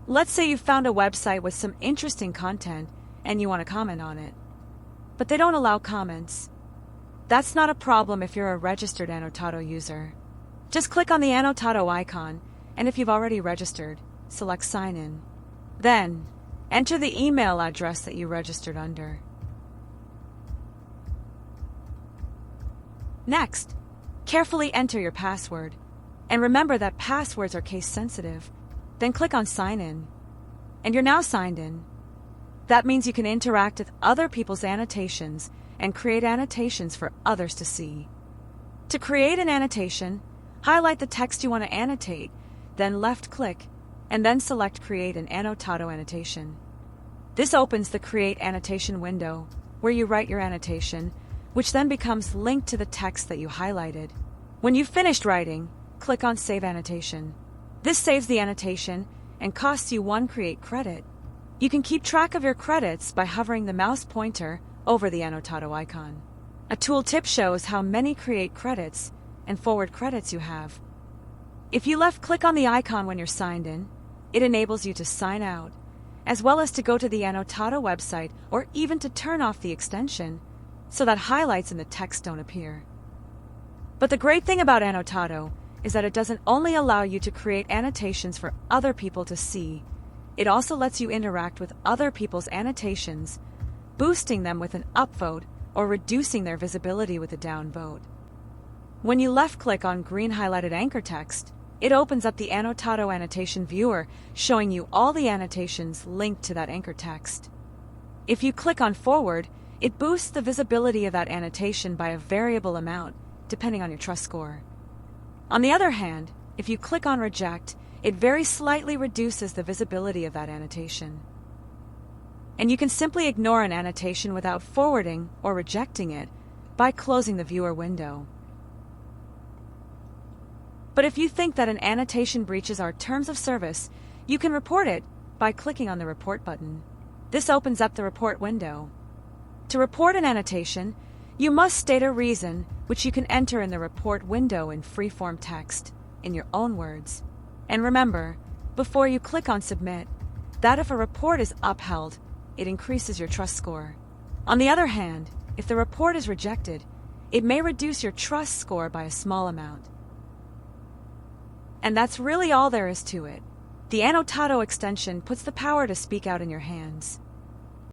Let's say you found a website with some interesting content and you want to comment on it, but they don't allow comments. That's not a problem if you're a registered Anotato user. Just click on the Anotato icon, and if you've already registered, select Sign In. Then, enter the email address that you registered under. Next, carefully enter your password, and remember that passwords are case sensitive. Then click on Sign In, and you're now signed in. That means you can interact with other people's annotations and create annotations for others to see. To create an annotation, highlight the text you want to annotate, then left-click, and then select Create an Anotato Annotation. This opens the Create Annotation window, where you write your annotation, which then becomes linked to the text that you highlighted. When you've finished writing, click on Save Annotation. This saves the annotation and costs you 1 Create credit. You can keep track of your credits by hovering the mouse pointer over the Anotato icon. A tooltip shows how many Create credits and forward credits you have. If you left-click on the icon when you're signed in, it enables you to sign out, as well as to go to the Anotato website or even to turn off the extension so that highlights in the text don't appear. But the great thing about Anotato is that it doesn't only allow you to create annotations for other people to see, it also lets you interact with other people's annotations, boosting them with an upvote or reducing their visibility with a downvote. When you left-click on green highlighted anchor text, it opens up the Anotato Annotation Viewer, showing you all the annotations linked to that anchor text. If you click on Forward, it boosts the visibility of that annotation by a variable amount, depending on your trust score. On the other hand, if you click on Reject, it very slightly reduces the visibility of that annotation. And you can simply ignore an annotation without forwarding or rejecting it by closing the viewer window. But if you think that an annotation breaches our terms of service, you can report it by clicking on the Report button. This opens up the report window. To report an annotation, you must state a reason, which you can enter in the report window in free-form text, in your own words. And remember, before you click on Submit, that if a report is upheld, it increases your trust score. On the other hand, if the report is rejected, it may reduce your trust score by a small amount. And that's really all there is to it. The Anotato extension puts the power to speak out in your hands.